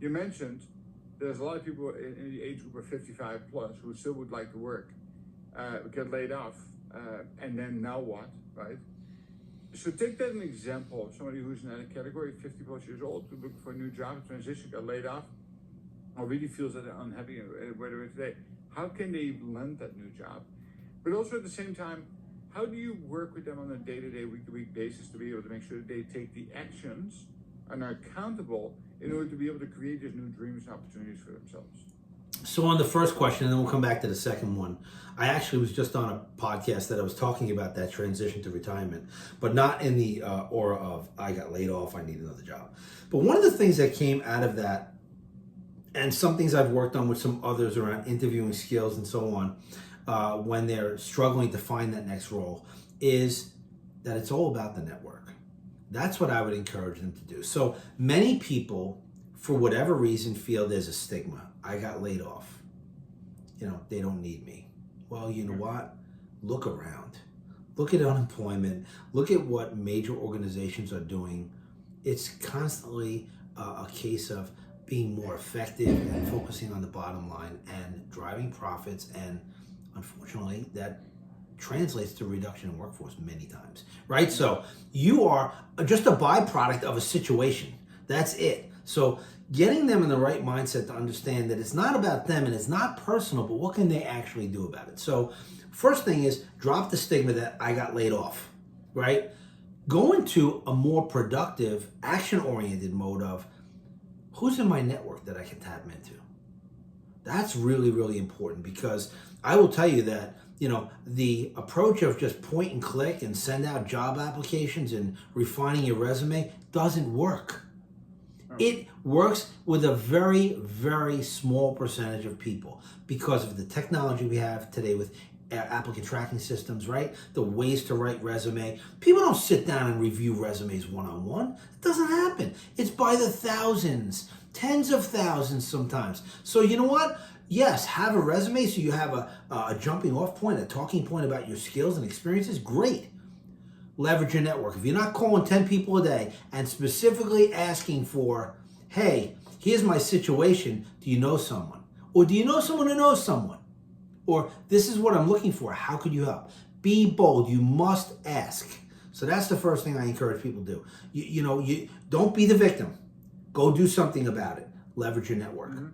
you mentioned there's a lot of people in the age group of 55 plus who still would like to work, get laid off, and then now what, right? So take that as an example of somebody who's in that category, 50 plus years old, who's looking for a new job, transition, got laid off, or really feels that they're unhappy where they're today. How can they land that new job? But also at the same time, how do you work with them on a day-to-day, week-to-week basis to be able to make sure that they take the actions and are accountable in order to be able to create these new dreams and opportunities for themselves? So on the first question, and then we'll come back to the second one. I actually was just on a podcast that I was talking about that transition to retirement, but not in the aura of I got laid off, I need another job. But one of the things that came out of that, and some things I've worked on with some others around interviewing skills and so on, when they're struggling to find that next role, is that it's all about the network. That's what I would encourage them to do. So many people, for whatever reason, feel there's a stigma. I got laid off. They don't need me. Well, you know what? Look around. Look at unemployment. Look at what major organizations are doing. It's constantly a case of being more effective and focusing on the bottom line and driving profits. And unfortunately, that translates to a reduction in workforce many times, right? So you are just a byproduct of a situation. That's it. So getting them in the right mindset to understand that it's not about them and it's not personal, but what can they actually do about it? So first thing is drop the stigma that I got laid off, right? Go into a more productive, action-oriented mode of who's in my network that I can tap into. That's really, really important, because I will tell you that, the approach of just point and click and send out job applications and refining your resume doesn't work. It works with a very, very small percentage of people because of the technology we have today with applicant tracking systems, right? The ways to write resume. People don't sit down and review resumes one-on-one. It doesn't happen. It's by the thousands, tens of thousands sometimes. So you know what? Yes, have a resume so you have a jumping off point, a talking point about your skills and experiences. Great. Leverage your network. If you're not calling 10 people a day and specifically asking for, hey, here's my situation, do you know someone? Or do you know someone who knows someone? Or this is what I'm looking for, how could you help? Be bold. You must ask. So that's the first thing I encourage people to do. You don't be the victim. Go do something about it. Leverage your network. Mm-hmm.